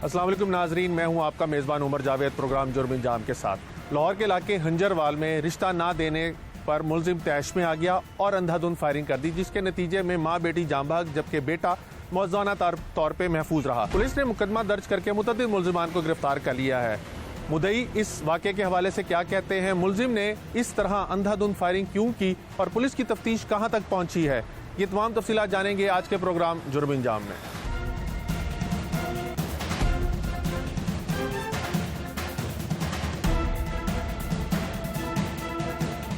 अस्सलाम वालेकुम नाजरीन, मैं हूं आपका मेज़बान उमर जावेद प्रोग्राम जुर्म इंजाम के साथ। लाहौर के इलाके हंजरवाल में रिश्ता ना देने पर मुलजिम तैश में आ गया और अंधाधुंध फायरिंग कर दी, जिसके नतीजे में माँ बेटी जान भाग जबकि बेटा मौजूदा तौर पर महफूज रहा। पुलिस ने मुकदमा दर्ज करके मुतअद्दिद मुलजिमान को गिरफ्तार कर लिया है। मुद्दई इस वाक़े के हवाले से क्या कहते हैं, मुलजिम ने इस तरह अंधाधुंध फायरिंग क्यों की और पुलिस की तफ्तीश कहाँ तक पहुंची है, ये तमाम तफसीलात जानेंगे आज के प्रोग्राम जुर्म इंजाम में।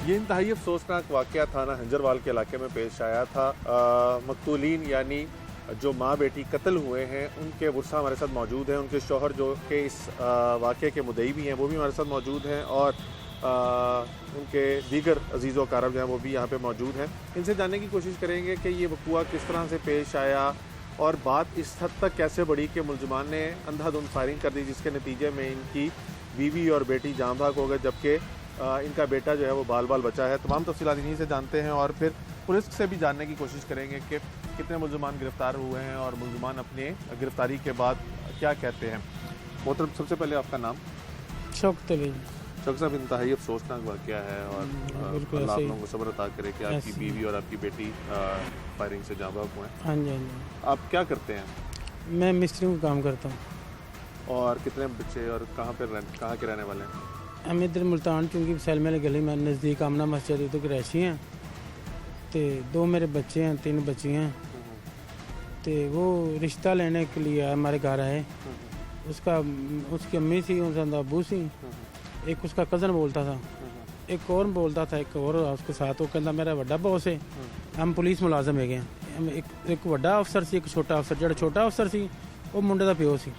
ये इंतहाई अफसोसनाक वाक़या थाना हंजरवाल के इलाके में पेश आया था। मकतूलीन यानी जो माँ बेटी कत्ल हुए हैं उनके वर्सा हमारे साथ मौजूद हैं। उनके शौहर जो कि इस वाक़े के मुद्दई भी हैं वो भी हमारे साथ मौजूद हैं और उनके दीगर अजीज़ व अक़ारब जो हैं वो भी यहाँ पे मौजूद हैं। इनसे जानने की कोशिश करेंगे कि ये वक़ूआ किस तरह से पेश आया और बात इस हद तक कैसे बढ़ी कि मुलजिमान ने अंधाधुंध फायरिंग कर दी, जिसके नतीजे में इनकी बीवी और बेटी जान भाग हो गए जबकि इनका बेटा जो है वो बाल बाल बचा है। तमाम तफसीलात इन्हीं से जानते हैं और फिर पुलिस से भी जानने की कोशिश करेंगे कि कितने मुलजिमान गिरफ्तार हुए हैं और मुलजिमान अपने गिरफ्तारी के बाद क्या कहते हैं। मोहतरम, सबसे पहले आपका नाम? शौकत अली। शौकत साहब, इंतहाई अफसोसनाक वाक़या है और अल्लाह आप लोगों को सब्र अता करे कि आपकी बीवी और आपकी बेटी फायरिंग से जाँ भाग हुए हैं। हाँ जी, हाँ जी। आप क्या करते हैं? मैं मिस्त्री का काम करता हूँ। और कितने बच्चे और कहाँ के रहने वाले हैं? हम इधर मुल्तान चुंगी सैलमेल गली में नज़दीक आमना मस्जिद उधर के रहशी हैं। तो 2 मेरे बच्चे हैं, 3 बच्ची हैं। तो वो रिश्ता लेने के लिए हमारे घर आए। उसकी अम्मी थी, उसका अबू सी, एक उसका कज़न बोलता था, एक और बोलता था, एक और उसके साथ। वो कहता मेरा बड़ा बॉस है, हम पुलिस मुलाजम है गए। एक बड़ा अफसर सी, एक छोटा अफसर। जो छोटा अफसर सी वो मुंडे का प्यो सी।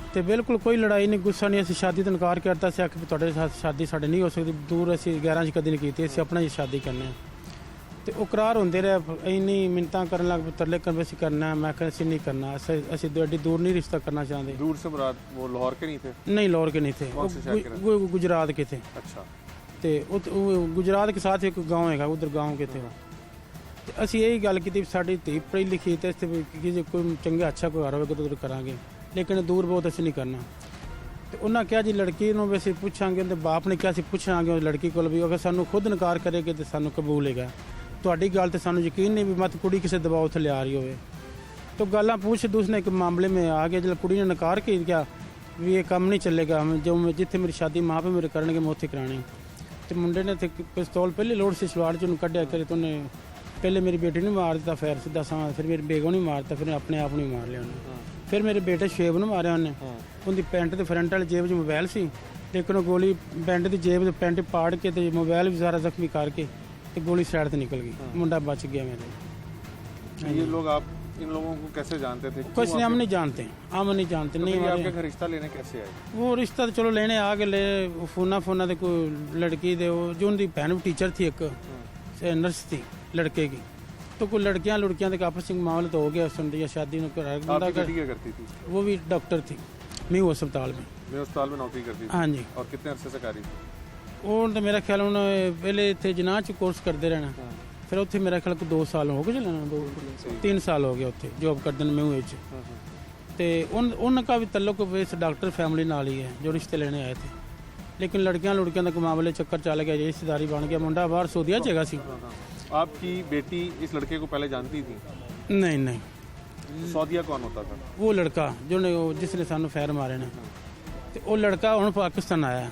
तो बिल्कुल कोई लड़ाई नहीं, गुस्सा नहीं। असं शादी तो इनकार करता कि तुहाडे साथ शादी साढ़े नहीं हो सकती, दूर असी 11 कदी नहीं की, असं अपना ही शादी करने। तो वो करार होंदे रहे, इन्नी मिन्नतां करन लग, तरले कर असीं करना। मैं कहा असीं नहीं करना, असीं एड्डी दूर नहीं रिश्ता करना चाहते। दूर से मुराद वो लाहौर के नहीं थे? नहीं, लाहौर के नहीं थे, वो गुजरात के थे। अच्छा। तो गुजरात के साथ एक गाँव है, उधर गाँव के थे वो। तो असीं यही गल की साडी धी पढ़ी लिखी, तो इत्थे कोई चंगा अच्छा कोई घर होगा तो उधर करांगे, लेकिन दूर बहुत असीं नहीं करना। तो उन्हें कहा जी लड़की नूं भी असीं पुछांगे, उहदे बाप ने कहा असीं पुछांगे उस लड़की कोल भी, अगर सानूं खुद इनकार करेगी तो सानूं कबूल हैगा। तुहाडी गल ते सानूं यकीन नहीं भी मत कुड़ी किसी दबाव थल्ले आ रही होवे। तो गल्लां पूछ दूसरे एक मामले में आ गया, जब कुड़ी ने नकार की क्या भी ये काम नहीं चलेगा, जो जिथे मेरी शादी माँ पे मेरे करनगे मैं उत्थे करानी। तो मुंडे ने पिस्तौल पहले लोड से सलवार चों कढ़िया करे, तो उन्हें पहले मेरी बेटी ने मार दिता, फिर सीधा समा, फिर मेरी बेगम ने मार दिता, फिर अपने आप नहीं मार लिया उन्हें। फिर मेरे बेटे शेब ने मारिया उन्हें। उनकी पैंट के फ्रंट वाली जेब च मोबाइल सी, लेकिन गोली पैंट की जेब पैंट पाड़ के तो मोबाइल भी सारा जख्मी करके तो गोली साइड से निकल गई। मुंडा बच गया मेरे। ये लोग, आप इन लोगों को कैसे जानते थे? कुछ नहीं, हम नहीं जानते, हम नहीं जानते। नहीं, आपके घर रिश्ता लेने कैसे आए? वो रिश्ता तो चलो लेने आ गए, ले फोना दे कोई लड़की दे, जो उनकी बहन भी टीचर थी, एक नर्स थी लड़के की। तो कोई लड़कियां के आपस में मामला तो हो गया, सुन दिया शादी में। करती थी? वो भी डॉक्टर थी, मीऊ अस्पताल में। मैं अस्पताल में नौकरी करती थी? हाँ जी। और कितने अरसे से कारी थी? वो तो मेरा ख्याल उन्होंने पहले इतने जनाह च कोर्स करते रहना, फिर उत्थे मेरा ख्याल 2 साल हो गए, चलना 3 साल हो गए उत्थे जॉब करते मीऊ च। तो उनका भी तल्लुक इस डॉक्टर फैमिली नाल ही है जो रिश्ते लेने आए थे। लेकिन लड़कियां के मामले चक्कर चल गया, रिश्तेदारी बन गया। मुंडा बाहर सऊदीया जगह सी। आपकी बेटी इस लड़के को पहले जानती थी? नहीं नहीं। सऊदीया कौन होता था? वो लड़का जिसने सानू फैर मारे ने। तो वो लड़का हुण पाकिस्तान आया,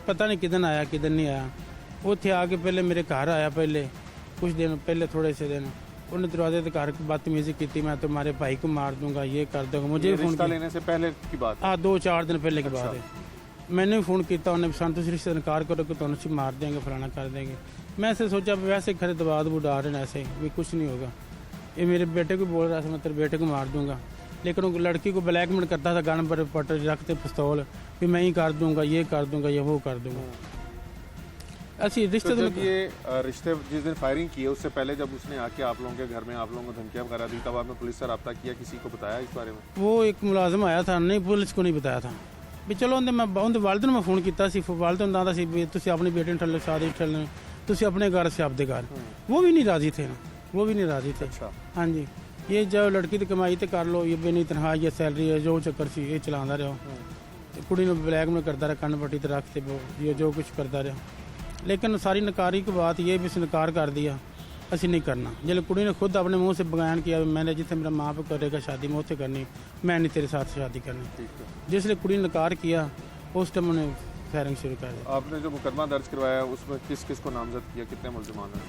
पता नहीं किदन आया किदन नहीं आया। उत्थे आके पहले मेरे घर आया, पहले कुछ दिन पहले, थोड़े से दिन उन्हें दरवाजे के घर बदतमीजी की, मैं तुम्हारे भाई को मार दूंगा, ये कर दूंगा। मुझे फोन लेने से पहले की बात? हाँ, 2-4 दिन पहले की बात है। मैंने भी फोन किया, उन्हें सन तुम रिश्ते इनकार करो कि तुम मार देंगे, फलाना कर देंगे। मैं ऐसे सोचा वैसे खरे दबाव डाल रहे हैं, ऐसे भी कुछ नहीं होगा। ये मेरे बेटे को बोल रहा था मैं तेरे बेटे को मार दूंगा, लेकिन वो लड़की को ब्लैकमेल करता था, गन पर पट रखते पिस्तौल भी मैं ही कर दूंगा, ये कर दूंगा, ये वो कर दूंगा। ऐसी रिश्ते तो ये रिश्ते जिस दिन फायरिंग की है उससे पहले जब उसने आके आप लोगों के घर में आप लोगों को धमकियां वगैरह दी, तब आपने पुलिस से रब्ता किया, किसी को बताया इस बारे में? वो एक मुलाजिम आया था, नहीं पुलिस को नहीं बताया था भी। चलो उनके वालिद ने मैं फोन किया, वालिद ने आंदा सी भी तुसीं अपनी बेटी ठल्ले शादी ठल्ले तुसीं अपने घर से आपदे घर। वो भी नहीं राजी थे ना, वो भी नहीं राजी थे। अच्छा। हाँ जी। ये जब लड़की ਦੀ ਕਮਾਈ ਤੇ ਕਰ ਲੋ, ਇਹ ਬੇਨੀ ਤਨਖਾਹ ਜਾਂ ਸੈਲਰੀ ਹੈ ਜੋ ਚੱਕਰ ਸੀ ਇਹ ਚਲਾਉਂਦਾ ਰਿਹਾ ਤੇ ਕੁੜੀ ਨੂੰ ਬਲੈਕਮੇਲ ਕਰਦਾ ਰਿਹਾ, ਕੰਨ ਪੱਟੀ ਤੇ ਰੱਖ ਤੇ ਇਹ ਜੋ ਕੁਝ ਕਰਦਾ ਰਿਹਾ। लेकिन सारी नकारी की बात ये भी इनकार कर दिया, असी नहीं करना। जब कुड़ी ने खुद अपने मुंह से बयान किया मैंने जिसे मेरा माँ पे करेगा शादी मैं उससे करनी, मैं नहीं तेरे साथ शादी करनी। जिसने कुड़ी ने नकार किया उस टाइम उन्हें फायरिंग शुरू कर दी। आपने जो मुकदमा दर्ज करवाया उसमें किस किस को नामजद किया, कितने मुलजमान हैं?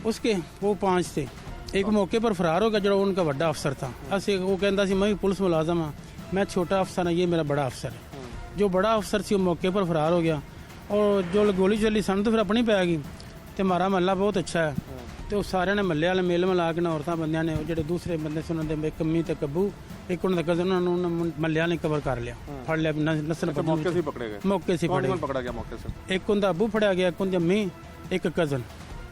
उसके वो 5 थे। एक मौके पर फरार हो गया जो उनका बड़ा अफसर था। असी वो कहता सी मैं भी पुलिस मुलाजम हाँ, मैं छोटा अफसर हाँ, ये मेरा बड़ा अफसर है। जो बड़ा अफसर सी वो मौके पर फरार हो गया और जो गोली चली सन तो फिर अपनी पै गई। तो हमारा महला बहुत अच्छा है तो सारे ने महल्ले वाले मेल मिला के औरतां बंदियां ने जो दूसरे बंदे से उन्होंने एक अम्मी ते कब्बू एक उन्होंने कजन उन्होंने महल्ले ने कवर कर लिया, फड़ लिया नस्ल मौके से पकड़े गए। मौके से कौन पकड़ा गया मौके से? एक उनका अबू फड़ा गया, एक उनकी अम्मी, एक कजन।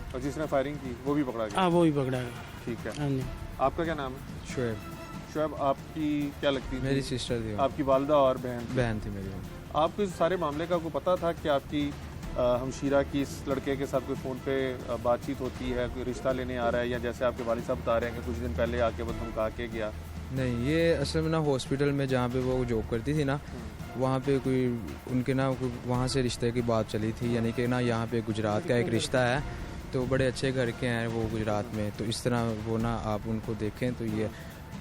और जिसने फायरिंग की वो भी पकड़ा गया? हाँ वो भी पकड़ा गया। ठीक है। हाँ जी। आपका क्या नाम है? शुएब। शुएब, आपकी क्या लगती थी? मेरी सिस्टर थी। आपकी वालदा और बहन थी मेरी। आपको इस सारे मामले का को पता था कि आपकी हमशीरा की इस लड़के के साथ कोई फ़ोन पे बातचीत होती है, कोई रिश्ता लेने आ रहा है, या जैसे आपके वालिद साहब बता रहे हैं कि कुछ दिन पहले आके वो धमका के गया? नहीं, ये असल में ना हॉस्पिटल में जहाँ पे वो जॉब करती थी ना वहाँ पे कोई उनके ना वहाँ से रिश्ते की बात चली थी, यानी कि ना यहाँ पे गुजरात का एक रिश्ता है तो बड़े अच्छे घर के हैं वो गुजरात में, तो इस तरह वो ना आप उनको देखें तो ये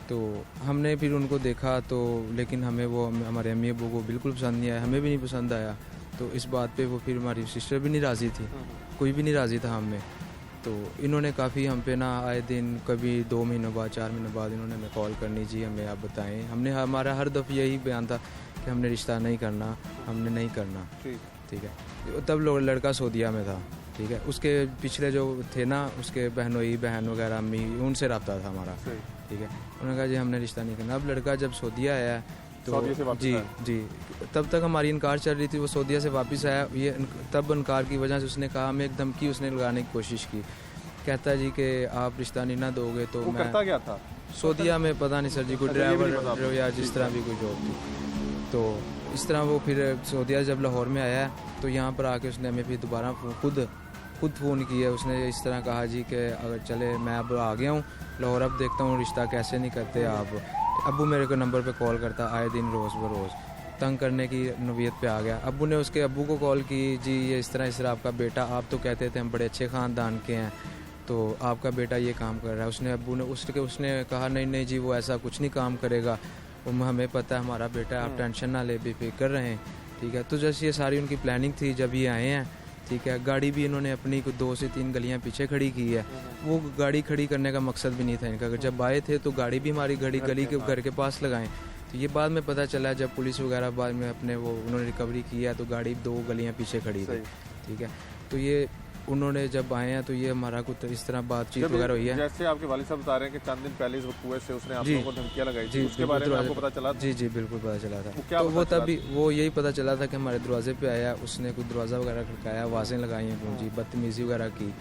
तो हमने फिर उनको देखा तो लेकिन हमें वो हमारे अम्मी अब्बू को बिल्कुल पसंद नहीं आया, हमें भी नहीं पसंद आया। तो इस बात पे वो फिर हमारी सिस्टर भी नहीं राज़ी थी, कोई भी नहीं राज़ी था हमें। तो इन्होंने काफ़ी हम पे ना आए दिन कभी 2 महीनों बाद 4 महीनों बाद इन्होंने हमें कॉल करनी जी हमें आप बताएं। हमने हमारा हर दफ़ा यही बयान था कि हमने रिश्ता नहीं करना, हमने नहीं करना। ठीक है। तब लोग लड़का सऊदीया में था। ठीक है। उसके पिछले जो थे ना उसके बहन वगैरह अम्मी उनसे रब्ता था हमारा। ठीक है। उन्होंने कहा जी हमने रिश्ता नहीं करना। अब लड़का जब सऊदीया आया तो जी तब तक हमारी इनकार चल रही थी, वो सऊदीया से वापस आया, ये तब इनकार की वजह से उसने कहा, हमें एक धमकी उसने लगाने की कोशिश की, कहता जी कि आप रिश्ता नहीं ना दोगे तो वो मैं करता क्या था सऊदीया में पता नहीं सर जी कोई ड्राइवर या जिस तरह भी कोई जॉब थी। तो इस तरह वो फिर सऊदीया जब लाहौर में आया तो यहाँ पर आके उसने हमें फिर दोबारा खुद फ़ोन किया। उसने इस तरह कहा जी कि अगर चले मैं अब आ गया हूँ लाहौर, अब देखता हूँ रिश्ता कैसे नहीं करते आप। अब्बू मेरे को नंबर पे कॉल करता आए दिन रोज़ बरोज़, तंग करने की नौबत पे आ गया। अब्बू ने उसके अब्बू को कॉल की जी ये इस तरह आपका बेटा, आप तो कहते थे हम बड़े अच्छे ख़ानदान के हैं तो आपका बेटा ये काम कर रहा है। उसने अब्बू ने उसने कहा नहीं जी वो ऐसा कुछ नहीं काम करेगा, हमें पता है हमारा बेटा, आप टेंशन ना ले बेफिक्र रहें। ठीक है। तो जैसे ये सारी उनकी प्लानिंग थी जब ये आए हैं। ठीक है। गाड़ी भी इन्होंने अपनी 2 से 3 गलियां पीछे खड़ी की है, वो गाड़ी खड़ी करने का मकसद भी नहीं था इनका। जब आए थे तो गाड़ी भी हमारी गली के घर के पास लगाएं। तो ये बाद में पता चला जब पुलिस वगैरह बाद में अपने वो उन्होंने रिकवरी किया तो गाड़ी 2 गलियां पीछे खड़ी थी। ठीक है। तो ये उन्होंने जब आए हैं तो ये हमारा कुछ इस तरह बातचीत वगैरह हुई है। जैसे आपके वालिद साहब बता रहे हैं कि चंद दिन पहले इस कुएं से उसने आप लोगों को धमकियां लगाई थी, उसके बारे में आपको पता चला था? जी बिल्कुल पता चला था। तो वो तभी वो यही पता चला था कि हमारे दरवाजे पे आया, उसने कुछ दरवाज़ा वगैरह खड़काया, आवाज़ें लगाई हैं गूंजी, बदतमीज़ी वगैरह की।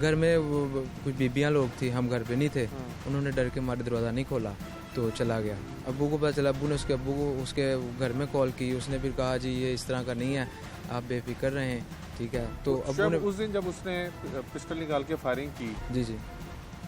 घर में वो कुछ बीबियाँ लोग थी, हम घर पे नहीं थे, उन्होंने डर के हमारे दरवाज़ा नहीं खोला तो चला गया। अब्बू को पता चला, अब्बू ने उसके अब्बू को उसके घर में कॉल की, उसने फिर कहा जी ये इस तरह का नहीं है, आप बेफिक्र रहें। ठीक है। तो अब्बू ने उस दिन जब उसने पिस्टल निकाल के फायरिंग की जी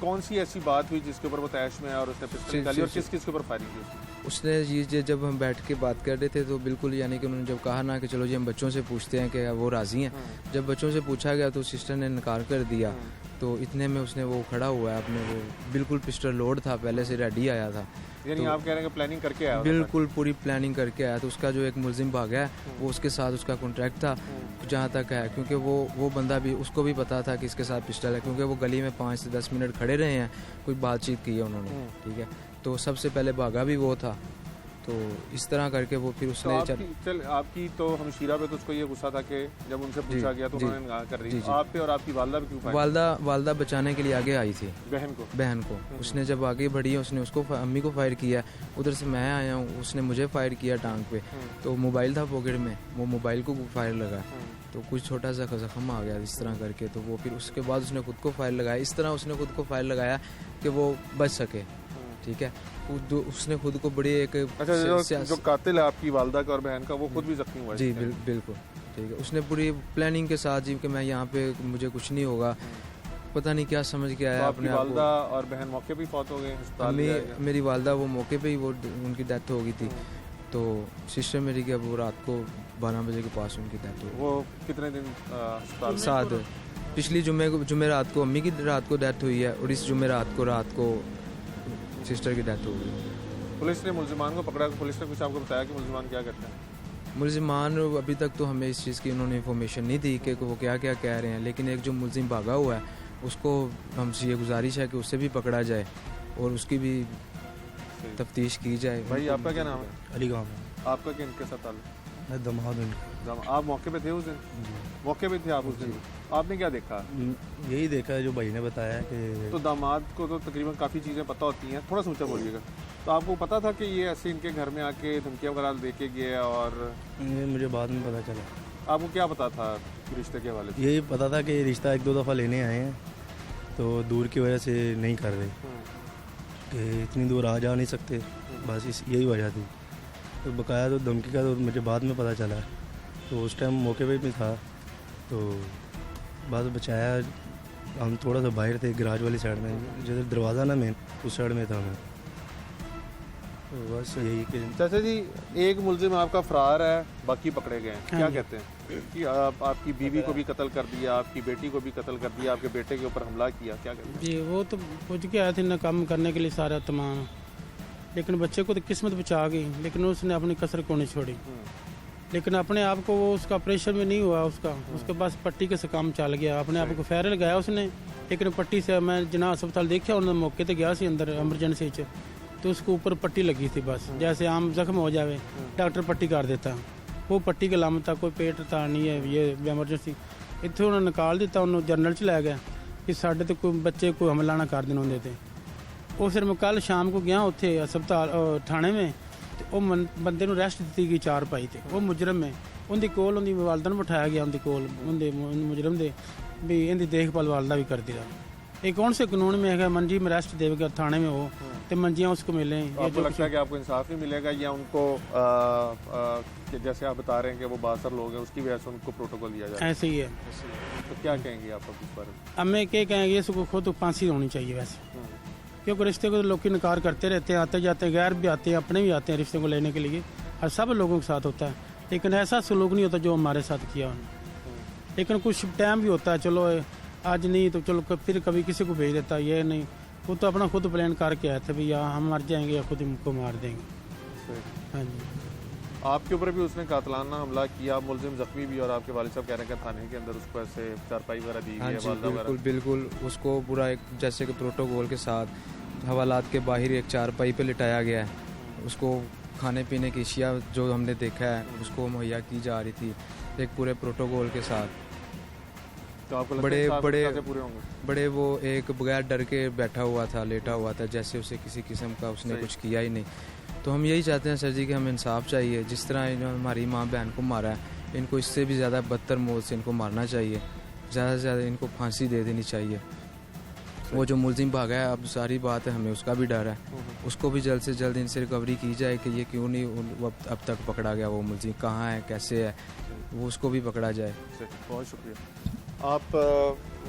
कौन सी ऐसी बात हुई जिसके ऊपर वो तैश में और उसने पिस्टल निकाली और किस किस के ऊपर फायरिंग की? उसने ये जब हम बैठ के बात कर रहे थे तो बिल्कुल यानी कि उन्होंने जब कहा ना कि चलो जी हम बच्चों से पूछते हैं कि वो राज़ी हैं, जब बच्चों से पूछा गया तो सिस्टर ने इनकार कर दिया। तो इतने में उसने वो खड़ा हुआ है अपने वो बिल्कुल पिस्टल लोड था, पहले से रेडी आया था। यानी आप कह रहे हैं कि प्लानिंग करके आया? बिल्कुल पूरी प्लानिंग करके आया। तो उसका जो एक मुलजिम भागा है वो उसके साथ उसका कॉन्ट्रैक्ट था जहाँ तक है, क्योंकि वो बंदा भी उसको भी पता था कि इसके साथ पिस्टल है, क्योंकि वो गली में 5 से 10 मिनट खड़े रहे हैं, कोई बातचीत की है उन्होंने। ठीक है। तो सबसे पहले भागा भी वो था। तो इस तरह करके वो फिर उसने आपकी तो हमशीरा पे तो उसको ये गुस्सा था कि जब उनसे पूछा गया तो उन्होंने इनकार कर दी। आप पे और आपकी वालदा पे क्यों? वालदा बचाने के लिए आगे आई थी बहन को। उसने जब आगे बढ़ी उसने उसको अम्मी को फायर किया, उधर से मैं आया हूँ, उसने मुझे फायर किया टांग पे। तो मोबाइल था पॉकेट में, वो मोबाइल को फायर लगा तो कुछ छोटा सा जख्म आ गया इस तरह करके। तो वो फिर उसके बाद उसने खुद को फायर लगाया, इस तरह उसने खुद को फायर लगाया कि वो बच सके। ठीक है। उसने खुद को बड़ी एक जो कातिल है आपकी वालदा का और बहन का वो खुद भी जख्मी हुआ जी बिल्कुल। ठीक है। उसने पूरी प्लानिंग के साथ जी कि मैं यहाँ पे मुझे कुछ नहीं होगा, पता नहीं क्या समझ के तो आया आपकी अपने आप वालदा और बहन मौके पे ही फौत हो गए, अस्पताल ले जाया गया? मेरी वालदा वो मौके पे ही वो उनकी डेथ हो गई थी। तो सिस्टर मेरी क्या वो रात को 12 बजे के पास उनकी डेथ हो गई। वो कितने दिन अस्पताल में? 7 पिछली जुम्मे रात को अम्मी की रात को डेथ हुई है, और इस जुम्मे रात को सिस्टर की डेथ हो गई। पुलिस ने मुलजिमान को पकड़ा, पुलिस ने कुछ आपको बताया कि मुलजिमान क्या करते हैं? मुलजिमान अभी तक तो हमें इस चीज़ की उन्होंने इन्फॉर्मेशन नहीं दी कि वो क्या क्या कह रहे हैं, लेकिन एक जो मुलजिम भागा हुआ है उसको हमसे ये गुजारिश है कि उससे भी पकड़ा जाए और उसकी भी तफ्तीश की जाए। भाई आपका क्या नाम है? अली गाँव में। आपका किन के साथ ताल्लुक? मैं दमाद हूँ। आप मौके पे थे उस दिन? मौके पे थे आप उस दिन? आपने क्या देखा? यही देखा है जो भाई ने बताया कि तो दामाद को तो तकरीबन काफ़ी चीज़ें पता होती हैं, थोड़ा सा ऊंचा बोलिएगा। तो आपको पता था कि ये ऐसे इनके घर में आके धमकियाँ वगैरह दे के गए? और ये मुझे बाद में पता चला। आपको क्या पता था रिश्ते के हवाले से? यही पता था कि रिश्ता 1-2 दफ़ा लेने आए हैं, तो दूर की वजह से नहीं कर रहे कि इतनी दूर आ जा नहीं सकते, बस इस यही वजह थी। तो बकाया तो धमकी का तो मुझे बाद में पता चला, तो उस टाइम मौके पे भी था, तो बाद बचाया। हम थोड़ा सा बाहर थे गराज वाली साइड में, जिधर दरवाज़ा ना मेन उस साइड में था मैं, तो बस यही कि चाचा जी, एक मुलजिम आपका फरार है, बाकी पकड़े गए हैं, क्या जी। कहते हैं कि आपकी बीवी को भी कत्ल कर दिया, आपकी बेटी को भी कत्ल कर दिया, आपके बेटे के ऊपर हमला किया, क्या कहते हैं? जी वो तो पूछ के आए थे ना काम करने के लिए सारा तमाम, लेकिन बच्चे को तो किस्मत बचा गई, लेकिन उसने अपनी कसर को नहीं छोड़ी। लेकिन अपने आप को वो उसका ऑपरेशन में नहीं हुआ, उसके पास पट्टी के से काम चल गया, अपने आप को फैर लगाया उसने, लेकिन पट्टी से मैं जना अस्पताल देखा उन्होंने मौके ते गया सी अंदर एमरजेंसी च, तो उसको ऊपर पट्टी लगी थी, बस जैसे आम जख्म हो जावे डॉक्टर पट्टी कर देता, वो पट्टी के लाम था, कोई पेट था नहीं है, ये एमरजेंसी इतने उन्होंने निकाल दिता, उन्होंने जरनल च लै गया कि साढ़े तो कोई बच्चे कोई हमला ना कर देना होंगे थे। वो फिर मैं कल शाम को गया उत्थे अस्पताल थाने में, ਤੇ ਉਹ ਬੰਦੇ ਨੂੰ ਰੈਸਟ ਦਿੱਤੀ ਗਈ 4 ਪਾਈ ਤੇ ਉਹ ਮੁਜਰਮ ਹੈ, ਉਹਦੀ ਕੋਲ ਉਹਦੀ ਵਾਲਦਾ ਨੂੰ ਬਿਠਾਇਆ ਗਿਆ, ਉਹਦੀ ਕੋਲ ਉਹਦੇ ਮੁਜਰਮ ਦੇ भी इनकी देखभाल वालदा भी करती रहा। एक कौन से कानून में है मंजी में रेस्ट देगा थाने में हो तो मंजियाँ उसको मिले? आपको लगता है कि आपको इंसाफ नहीं मिलेगा, या उनको कि जैसे आप बता रहे हैं कि वो बासर लोग हैं उसकी वजह से उनको प्रोटोकॉल दिया जाए? ऐसे ही है। तो क्या कहेंगे आप इस बारे में? अब मैं क्या कहेंगे, इसको खुद फांसी होनी चाहिए वैसे, क्योंकि रिश्ते को लोग इनकार करते रहते हैं, आते जाते हैं, गैर भी आते हैं, अपने भी आते हैं रिश्ते को लेने के लिए, और सब लोगों के साथ होता है, लेकिन ऐसा सलूक नहीं होता जो हमारे साथ किया उन्होंने। लेकिन कुछ टाइम भी होता है, चलो आज नहीं तो चलो फिर कभी किसी को भेज देता, ये नहीं, वो तो अपना खुद प्लान करके आए थे, भैया हम मर जाएंगे या खुद हमको मार देंगे। हाँ जी। आपके ऊपर भी उसने कातलाना हमला किया, मुलजिम जख्मी भी, और आपके वालिद साहब कह रहे हैं कि थाने के अंदर उसको ऐसे चारपाई वगैरह दी हाँ गई है, जी, वालदा बिल्कुल वगैरह? बिल्कुल उसको पूरा एक जैसे कि प्रोटोकॉल के साथ हवालात के बाहर एक चारपाई पे लिटाया गया है, उसको खाने पीने की अशिया जो हमने देखा है उसको मुहैया की जा रही थी एक पूरे प्रोटोकॉल के साथ। तो आपको लगता है बड़े इंसाफ बड़े कैसे पूरे होंगे? बड़े वो एक बगैर डर के बैठा हुआ था, लेटा हुआ था, जैसे उसे किसी किस्म का उसने कुछ किया ही नहीं। तो हम यही चाहते हैं सर जी कि हमें इंसाफ चाहिए, जिस तरह इन्होंने हमारी माँ बहन को मारा है, इनको इससे भी ज़्यादा बदतर मौत से इनको मारना चाहिए, ज़्यादा से ज़्यादा इनको फांसी दे देनी चाहिए। वो जो मुलजिम भागा है, अब सारी बात है, हमें उसका भी डर है, उसको भी जल्द से जल्द इनसे रिकवरी की जाए कि ये क्यों नहीं वो अब तक पकड़ा गया, वो मुलजिम कहाँ है, कैसे है, वो उसको भी पकड़ा जाए। बहुत शुक्रिया। आप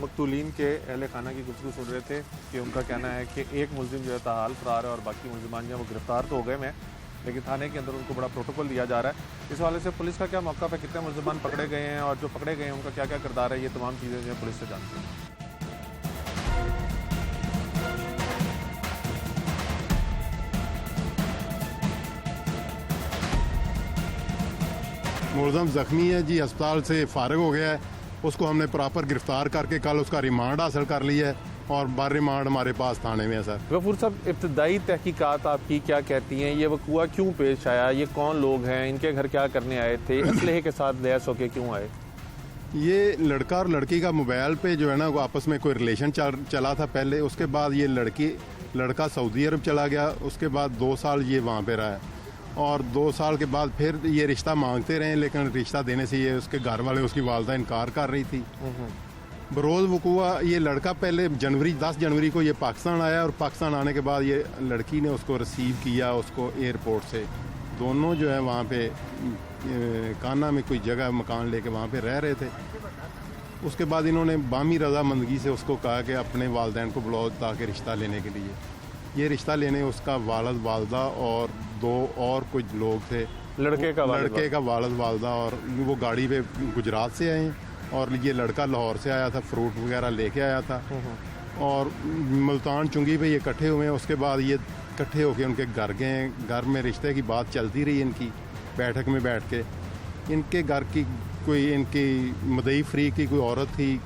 मकतूलीन के अहल खाना की गुफ्तगू सुन रहे थे कि उनका कहना है कि एक मुलजिम जो है ताहाल फरार है और बाकी मुलजिमान जो है वो गिरफ्तार तो हो गए हैं, लेकिन थाने के अंदर उनको बड़ा प्रोटोकॉल दिया जा रहा है। इस हवाले से पुलिस का क्या मौक़िफ़ है, कितने मुलजिमान पकड़े गए हैं और जो पकड़े गए हैं उनका क्या क्या किरदार है, ये तमाम चीज़ें जो है पुलिस से जानते हैं। मुलज़म ज़ख्मी है जी, अस्पताल से फ़ारिग हो गया है, उसको हमने प्रॉपर गिरफ़्तार करके कल उसका रिमांड हासिल कर लिया है और बार रिमांड हमारे पास थाने में है सर। गफूर साहब, इब्तदाई तहकीकात आपकी क्या कहती हैं, ये वक़ुआ क्यों पेश आया, ये कौन लोग हैं, इनके घर क्या करने आए थे, असलहे के साथ लैस होके क्यों आए? ये लड़का और लड़की का मोबाइल पे जो है ना वो आपस में कोई रिलेशन चला था पहले, उसके बाद ये लड़का सऊदी अरब चला गया, उसके बाद 2 साल ये वहाँ पे रहा है और 2 साल के बाद फिर ये रिश्ता मांगते रहे, लेकिन रिश्ता देने से ये उसके घर वाले, उसकी वालदा इनकार कर रही थी। बरोज़ वक़ुआ ये लड़का पहले 10 जनवरी को ये पाकिस्तान आया और पाकिस्तान आने के बाद ये लड़की ने उसको रिसीव किया उसको एयरपोर्ट से। दोनों जो है वहाँ पे काना में कोई जगह मकान लेके वहाँ पे रह रहे थे। उसके बाद इन्होंने बामी रजामंदगी से उसको कहा कि अपने वालदैन को बुलाओ ताकि रिश्ता लेने के लिए। ये रिश्ता लेने उसका वालिद वालदा और 2 और कुछ लोग थे। लड़के का वालिद वालदा, और वो गाड़ी पे गुजरात से आए और ये लड़का लाहौर से आया था, फ्रूट वगैरह लेके आया था और मुल्तान चुंगी पे ये इकट्ठे हुए हैं। उसके बाद ये इकट्ठे होके उनके घर गए। घर में रिश्ते की बात चलती रही इनकी, बैठक में बैठ के। इनके घर की कोई इनकी मदई फ्री की कोई औरत थी,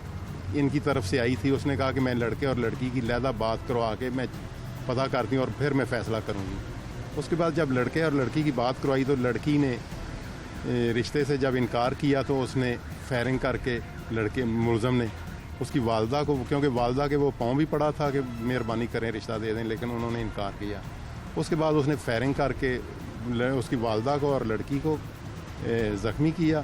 इनकी तरफ से आई थी। उसने कहा कि मैं लड़के और लड़की की लहदा बात करवा के मैं पता करती हूँ और फिर मैं फ़ैसला करूँगी। उसके बाद जब लड़के और लड़की की बात करवाई तो लड़की ने रिश्ते से जब इनकार किया तो उसने फायरिंग करके लड़के मुलज़म ने उसकी वालदा को, क्योंकि वालदा के वो पाँव भी पड़ा था कि मेहरबानी करें रिश्ता दे दें, लेकिन उन्होंने इनकार किया। उसके बाद उसने फायरिंग करके उसकी वालदा को और लड़की को ज़ख्मी किया।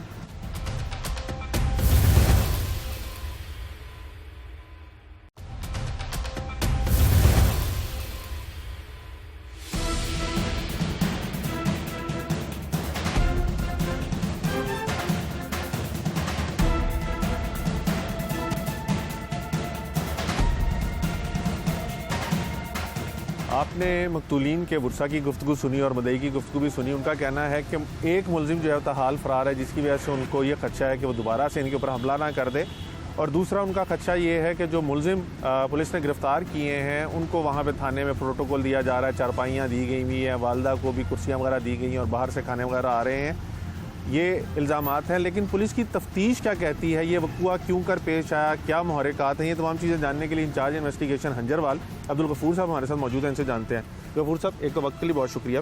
आपने मकतूलीन के बुरसा की गुफ्तगू सुनी और मदई की गुफ्तगू भी सुनी। उनका कहना है कि एक मुलजिम जो है हाल फ़रार है, जिसकी वजह से उनको ये खदशा है कि वो दोबारा से इनके ऊपर हमला ना कर दे। और दूसरा उनका खदशा ये है कि जो मुलजिम पुलिस ने गिरफ़्तार किए हैं उनको वहाँ पे थाने में प्रोटोकॉल दिया जा रहा है, चारपाइयाँ दी गई हुई हैं, वालदा को भी कुर्सियाँ वगैरह दी गई हैं और बाहर से खाने वगैरह आ रहे हैं। ये इल्ज़ामात हैं, लेकिन पुलिस की तफ्तीश क्या कहती है, ये वक़ुआ क्यों कर पेश आया, क्या मुहर्रिकात हैं, ये तमाम चीज़ें जानने के लिए इंचार्ज इन्वेस्टिगेशन हंजरवाल अब्दुल गफूर साहब हमारे साथ मौजूद हैं, इनसे जानते हैं। गफूर साहब, एक तो वक्त के लिए बहुत शुक्रिया।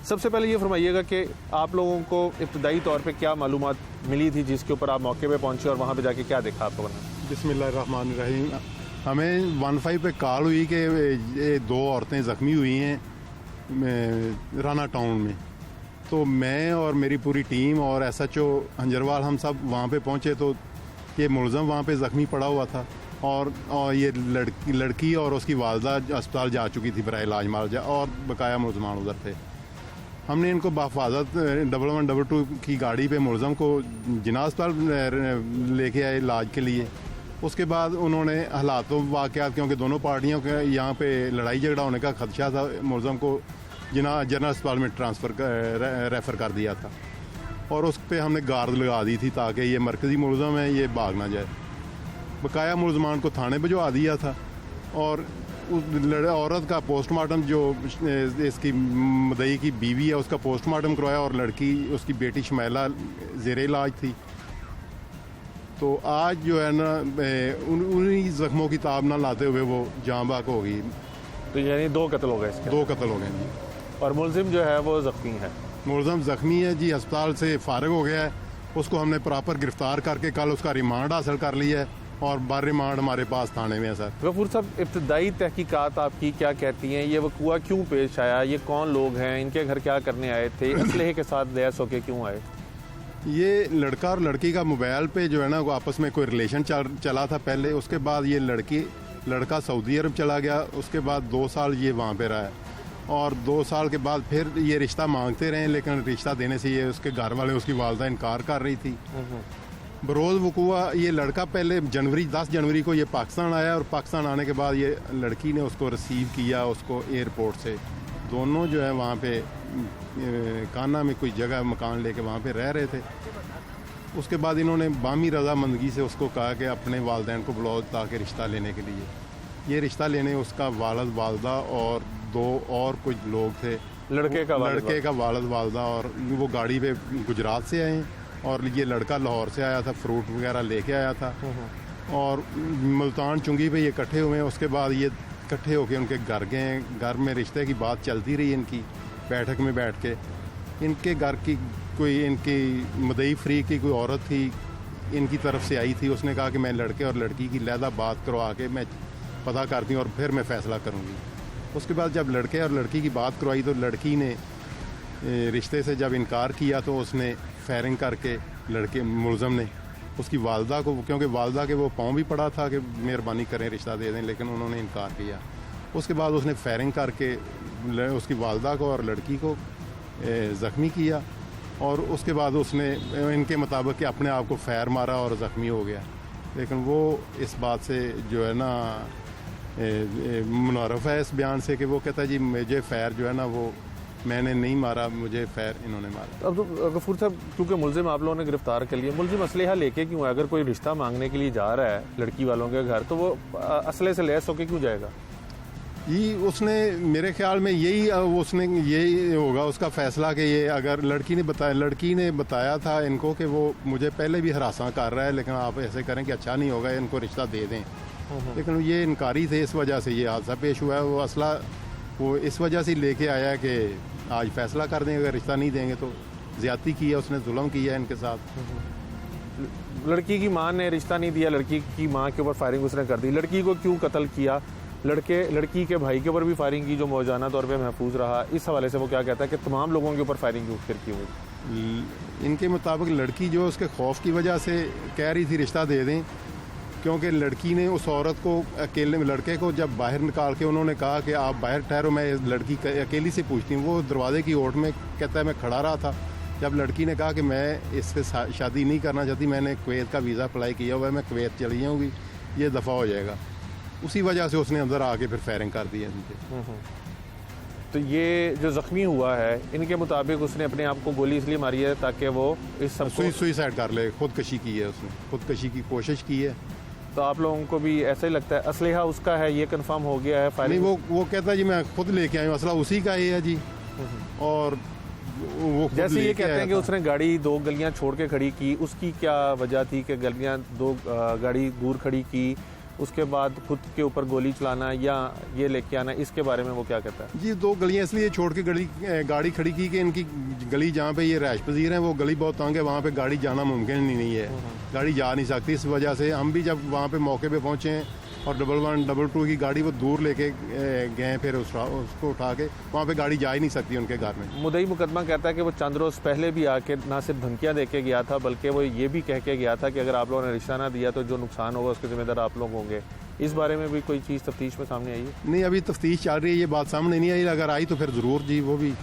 सबसे पहले ये फरमाइएगा कि आप लोगों को इब्तदाई तौर पे क्या मालूमात मिली थी जिसके ऊपर आप मौके पे पहुंचे और वहाँ पे जाके क्या देखा आपको? बना बिस्मिल्लाहिर्रहमानिर्रहीम। हमें 15 पे कॉल हुई कि ये 2 औरतें ज़ख्मी हुई हैं राना टाउन में। तो मैं और मेरी पूरी टीम और SHO हंजरवाल हम सब वहाँ पे पहुँचे तो ये मुलज़म वहाँ पे ज़ख्मी पड़ा हुआ था और ये लड़की और उसकी वालदा अस्पताल जा चुकी थी बराए इलाज मालजा, और बकाया मुलजमान उधर थे। हमने इनको बाफाजत 1112 की गाड़ी पे मुलज़म को जिना अस्पताल लेके आए इलाज के लिए। उसके बाद उन्होंने हालातों वाक़यात, क्योंकि दोनों पार्टियों के यहाँ पे लड़ाई झगड़ा होने का खदशा था, मुलज़म को जिना जनरल अस्पताल में रेफ़र कर दिया था और उस पर हमने गार्ड लगा दी थी ताकि ये मरकज़ी मुलज़म है, ये भाग ना जाए। बकाया मुलज़मान को थाने भिजवा दिया था और उस औरत का पोस्टमार्टम, जो इसकी मदई की बीवी है, उसका पोस्टमार्टम करवाया और लड़की उसकी बेटी शमैला ज़ेरे इलाज थी। तो आज जो है ना उन्हीं ज़ख्मों की ताब ना लाते हुए वो जाँ बाक हो गई। तो यानी 2 कत्ल हो गए इसके? 2 कत्ल हो गए जी। और मुलजिम जो है वो ज़ख्मी है? मुलज़म ज़ख्मी है जी, अस्पताल से फ़ारिग हो गया है। उसको हमने प्रॉपर गिरफ़्तार करके कल उसका रिमांड हासिल कर लिया है और बार रिमांड हमारे पास थाने में है सर। गफूर साहब, इब्तदाई तहकीकात आपकी क्या कहती हैं? ये वक़ुआ क्यों पेश आया, ये कौन लोग हैं, इनके घर क्या करने आए थे, असलहे के साथ लैस होके क्यों आए? ये लड़का और लड़की का मोबाइल पे जो है ना वो आपस में कोई रिलेशन चला था पहले। उसके बाद ये लड़का सऊदी अरब चला गया। उसके बाद 2 साल ये वहाँ पे रहा है और 2 साल के बाद फिर ये रिश्ता मांगते रहे, लेकिन रिश्ता देने से ये उसके घर वाले, उसकी वालदा इनकार कर रही थी। बरोज़ वक़ुआ ये लड़का पहले 10 जनवरी को ये पाकिस्तान आया और पाकिस्तान आने के बाद ये लड़की ने उसको रिसीव किया उसको एयरपोर्ट से। दोनों जो है वहाँ पे काना में कोई जगह मकान लेके वहाँ पे रह रहे थे। उसके बाद इन्होंने बामी रजामंदगी से उसको कहा कि अपने वालदैन को बुलाओ ताकि रिश्ता लेने के लिए। ये रिश्ता लेने उसका वालिद वालदा और 2 और कुछ लोग थे। लड़के का वालिद वालदा, और वो गाड़ी पे गुजरात से आए और ये लड़का लाहौर से आया था, फ्रूट वगैरह लेके आया था और मुल्तान चुंगी पे ये इकट्ठे हुए हैं। उसके बाद ये इकट्ठे होके उनके घर गए। घर में रिश्ते की बात चलती रही इनकी, बैठक में बैठ के। इनके घर की कोई इनकी मदई फ्री की कोई औरत थी, इनकी तरफ से आई थी। उसने कहा कि मैं लड़के और लड़की की लहदा बात करवा के मैं पता करती हूँ और फिर मैं फ़ैसला करूँगी। उसके बाद जब लड़के और लड़की की बात करवाई तो लड़की ने रिश्ते से जब इनकार किया तो उसने फायरिंग करके लड़के मुलज़म ने उसकी वालदा को, क्योंकि वालदा के वो पाँव भी पड़ा था कि मेहरबानी करें रिश्ता दे दें, लेकिन उन्होंने इनकार किया। उसके बाद उसने फायरिंग करके उसकी वालदा को और लड़की को ज़ख्मी किया और उसके बाद उसने इनके मुताबिक कि अपने आप को फायर मारा और ज़ख्मी हो गया। लेकिन वो इस बात से जो है ना मुनारफ है इस बयान से कि वो कहता है जी मुझे फ़ैर जो है ना वो मैंने नहीं मारा, मुझे फ़ैर इन्होंने मारा। अब तो गफूर साहब, क्योंकि मुलजिम आप लोगों ने गिरफ्तार कर लिया, मुलजिम असलहा लेके क्यों है? अगर कोई रिश्ता मांगने के लिए जा रहा है लड़की वालों के घर, तो वो असले से लैस होके क्यों जाएगा? ये उसने मेरे ख्याल में यही होगा उसका फैसला कि ये अगर लड़की ने बताया था इनको कि वो मुझे पहले भी हरासा कर रहा है, लेकिन आप ऐसे करें कि अच्छा नहीं होगा, इनको रिश्ता दे दें। लेकिन ये इनकारी थे, इस वजह से ये हादसा पेश हुआ है। वो असला वो इस वजह से लेके आया कि आज फैसला कर दें, अगर रिश्ता नहीं देंगे तो ज़्यादती की है, उसने जुल्म किया है इनके साथ। लड़की की माँ ने रिश्ता नहीं दिया, लड़की की माँ के ऊपर फायरिंग उसने कर दी। लड़की को क्यों कत्ल किया? लड़की के भाई के ऊपर भी फायरिंग की जो मौजाना तौर पे महफूज रहा। इस हवाले से वो क्या कहता है कि तमाम लोगों के ऊपर फायरिंग क्यों हुई? इनके मुताबिक लड़की जो उसके खौफ की वजह से कह रही थी रिश्ता दे दें, क्योंकि लड़की ने उस औरत को लड़के को जब बाहर निकाल के उन्होंने कहा कि आप बाहर ठहरो, मैं लड़की अकेली से पूछती हूँ। वो दरवाजे की ओट में कहता है मैं खड़ा रहा था। जब लड़की ने कहा कि मैं इससे शादी नहीं करना चाहती, मैंने कुवैत का वीज़ा अप्लाई किया हुआ है, मैं कुवैत चली जाऊँगी, ये दफ़ा हो जाएगा, उसी वजह से उसने अंदर आके फिर फायरिंग कर दी है इनके। तो ये जो ज़ख्मी हुआ है, इनके मुताबिक उसने अपने आप को गोली इसलिए मारी है ताकि वो इस सब सुइसाइड कर ले, खुदकशी की है उसने, खुदकशी की कोशिश की है। तो आप लोगों को भी ऐसा ही लगता है असलहा उसका है, ये कंफर्म हो गया है? फायरिंग नहीं, वो कहता है जी मैं खुद लेके आया हूँ, असला उसी का ही है जी। और वो जैसे ये कहते हैं कि उसने गाड़ी 2 गलियां छोड़ के खड़ी की, उसकी क्या वजह थी कि गलियां 2 गाड़ी दूर खड़ी की, उसके बाद खुद के ऊपर गोली चलाना या ये लेके आना, इसके बारे में वो क्या कहता है? जी 2 गलियां इसलिए छोड़ के गाड़ी खड़ी की कि इनकी गली जहाँ पे ये रहायश पजीर हैं वो गली बहुत तंग है, वहाँ पे गाड़ी जाना मुमकिन नहीं है, गाड़ी जा नहीं सकती। इस वजह से हम भी जब वहाँ पे मौके पे पहुँचे हैं और 112 222 की गाड़ी वो दूर लेके गए, फिर उसको उठा के वहाँ पे गाड़ी जा ही नहीं सकती उनके घर में। मुद्दई मुकदमा कहता है कि वो चंद रोज़ पहले भी आके ना सिर्फ धमकियाँ दे के गया था, बल्कि वो ये भी कह के गया था कि अगर आप लोगों ने रिश्ता ना दिया तो जो नुकसान होगा उसके जिम्मेदार आप लोग होंगे। इस बारे में भी कोई चीज़ तफ्तीश में सामने आई है? नहीं, अभी तफ्तीश चल रही है, ये बात सामने नहीं आई, अगर आई तो फिर ज़रूर जी वो भी।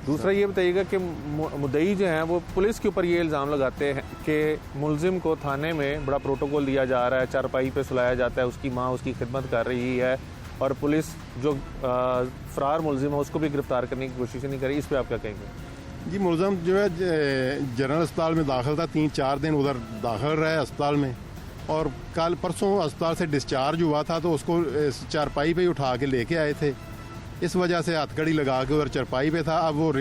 दूसरा ये बताइएगा कि मुद्दई जो हैं वो पुलिस के ऊपर ये इल्ज़ाम लगाते हैं कि मुलजिम को थाने में बड़ा प्रोटोकॉल दिया जा रहा है, चारपाई पे सुलाया जाता है, उसकी माँ उसकी खिदमत कर रही है और पुलिस जो फ़रार मुलजिम है उसको भी गिरफ्तार करने की कोशिश नहीं करी। इस पर आप क्या कहेंगे? जी मुलजिम जो है जनरल अस्पताल में दाखिल था, 3-4 दिन उधर दाखिल रहा है अस्पताल में, और कल परसों अस्पताल से डिस्चार्ज हुआ था तो उसको चारपाई पे ही उठा के लेके आए थे। इस वजह से हथकड़ी लगा के उधर चारपाई पे था। अब वो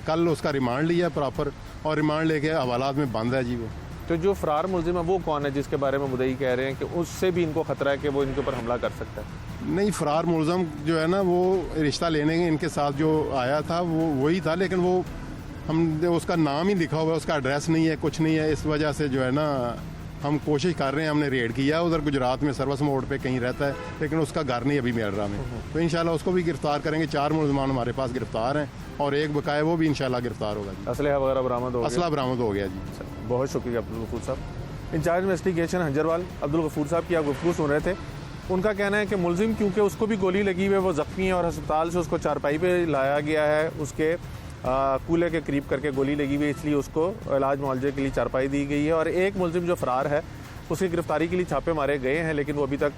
कल उसका रिमांड लिया प्रॉपर, और रिमांड लेके हवालात में बंद है जी वो। तो जो फ़रार मुलजिम है वो कौन है जिसके बारे में मुद्दई कह रहे हैं कि उससे भी इनको खतरा है कि वो इनके ऊपर हमला कर सकता है? नहीं, फ़रार मुलजिम जो है ना वो रिश्ता लेने इनके साथ जो आया था वो वही था, लेकिन वो उसका नाम ही लिखा हुआ है, उसका एड्रेस नहीं है, कुछ नहीं है। इस वजह से जो है ना हम कोशिश कर रहे हैं, हमने रेड किया उधर गुजरात में सर्विस मोड पे कहीं रहता है, लेकिन उसका घर नहीं अभी मेररा में, तो इंशाल्लाह उसको भी गिरफ्तार करेंगे। 4 मुलजमान हमारे पास गिरफ्तार हैं और एक बकाया वो भी इंशाल्लाह गिरफ्तार होगा जी। असलहा वगैरह बरामद हो गया? असला बरामद हो गया जी। बहुत शुक्रिया अब्दुल गफूर साहब। इंचार्ज इन्वेस्टिगेशन हंजरवाल अब्दुल गफूर साहब की आप गुफ्तगू सुन रहे थे। उनका कहना है कि मुलजिम क्योंकि उसको भी गोली लगी हुई है, वो ज़ख्मी है और अस्पताल से उसको चारपाई पे लाया गया है, उसके कूल्हे के करीब करके गोली लगी हुई है, इसलिए उसको इलाज मुआवजे के लिए चारपाई दी गई है। और एक मुलजिम जो फ़रार है उसकी गिरफ्तारी के लिए छापे मारे गए हैं, लेकिन वो अभी तक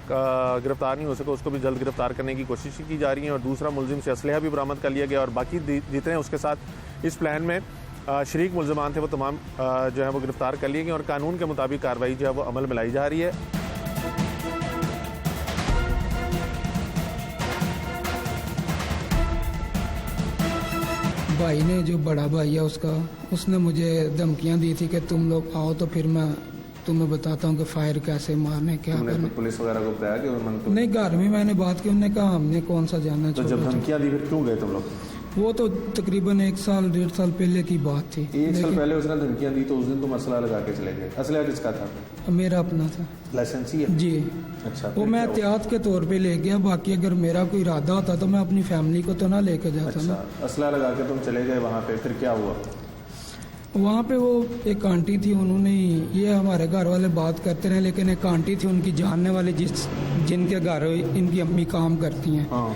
गिरफ्तार नहीं हो सका, उसको भी जल्द गिरफ्तार करने की कोशिश की जा रही है। और दूसरा मुलजिम से असलहा भी बरामद कर लिया गया और बाकी जितने उसके साथ इस प्लान में शरीक मुलजमान थे वो तमाम जो है वो गिरफ्तार कर लिए गए और कानून के मुताबिक कार्रवाई जो है वो अमल में लाई जा रही है। भाई ने, जो बड़ा भाई है उसने मुझे धमकियां दी थी कि तुम लोग आओ तो फिर मैं तुम्हें बताता हूँ कि फायर कैसे मारने, क्या करना। पुलिस वगैरह को बताया कि नहीं, घर में मैंने बात की, उन्होंने कहा हमने कौन सा जाना। तो जब धमकियां दी फिर क्यों गए तुम लोग? वो तो तकरीबन 1 साल 1.5 साल पहले की बात थी। 1 साल पहले उसने धमकियां दी तो उस दिन तुम असला लगा के चले गए? असला किसका था? मेरा अपना था। लाइसेंसी है जी। अच्छा, वो मैं एहतियात के तौर पे ले गया, बाकी अगर मेरा कोई इरादा होता तो मैं अपनी फैमिली को तो ना लेके जाता ना। असला लगा के तुम चले गए वहाँ पे, फिर क्या हुआ? वहाँ पे वो एक आंटी थी, उन्होंने, ये हमारे घर वाले बात करते रहे, लेकिन एक आंटी थी उनकी जानने वाले जिनके घर इनकी अम्मी काम करती हैं,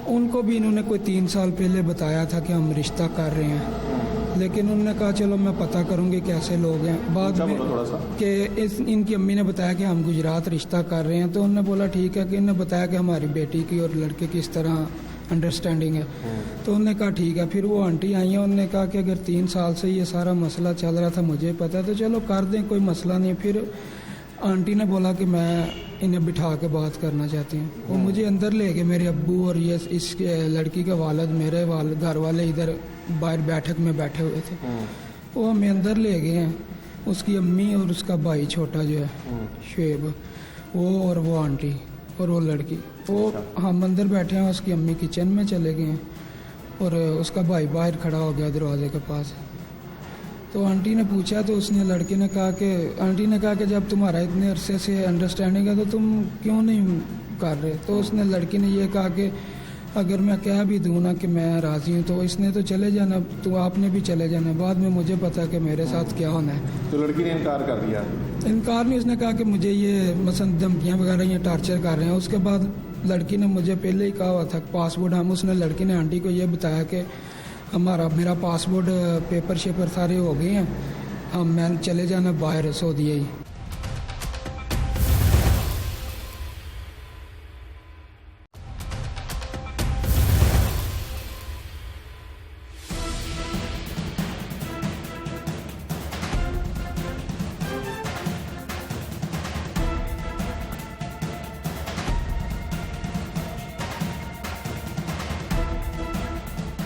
उनको भी इन्होंने कोई 3 साल पहले बताया था कि हम रिश्ता कर रहे हैं। लेकिन उन्होंने कहा चलो मैं पता करूंगी कैसे लोग हैं। बाद में थोड़ा सा कि इनकी अम्मी ने बताया कि हम गुजरात रिश्ता कर रहे हैं, तो उन्होंने बोला ठीक है, कि इन्होंने बताया कि हमारी बेटी की और लड़के की इस तरह अंडरस्टैंडिंग है। तो उन्होंने कहा ठीक है। फिर वो आंटी आई हैं, उन्होंने कहा कि अगर 3 साल से ये सारा मसला चल रहा था, मुझे पता है, तो चलो कर दें, कोई मसला नहीं। फिर आंटी ने बोला कि मैं इन्हें बिठा के बात करना चाहती हूँ। वो मुझे अंदर ले गए, मेरे अब्बू और ये इस लड़की के वालिद, मेरे घर वाले इधर बाहर बैठक में बैठे हुए थे। वो हमें अंदर ले गए हैं, उसकी अम्मी और उसका भाई छोटा जो है शुएब, वो और वो आंटी और वो लड़की, वो हम अंदर बैठे हैं, उसकी अम्मी किचन में चले गए हैं और उसका भाई बाहर खड़ा हो गया दरवाजे के पास। तो आंटी ने पूछा, तो उसने लड़के ने कहा कि आंटी ने कहा कि जब तुम्हारा इतने अरसे से अंडरस्टैंडिंग है तो तुम क्यों नहीं कर रहे। तो उसने लड़की ने ये कहा कि अगर मैं कह भी दूँ ना कि मैं राज़ी हूँ तो इसने तो चले जाना, तो आपने भी चले जाना, बाद में मुझे पता कि मेरे साथ क्या होना है। तो लड़की ने इनकार कर दिया? इनकार नहीं, उसने कहा कि मुझे ये मसलन धमकियाँ वगैरह ये टार्चर कर रहे हैं। उसके बाद लड़की ने मुझे पहले ही कहा हुआ था पासपोर्ट, हम उसने लड़की ने आंटी को ये बताया कि मेरा पासपोर्ट पेपर शेपर सारे हो गए हैं, मैं चले जाना बाहर सऊदीया ही।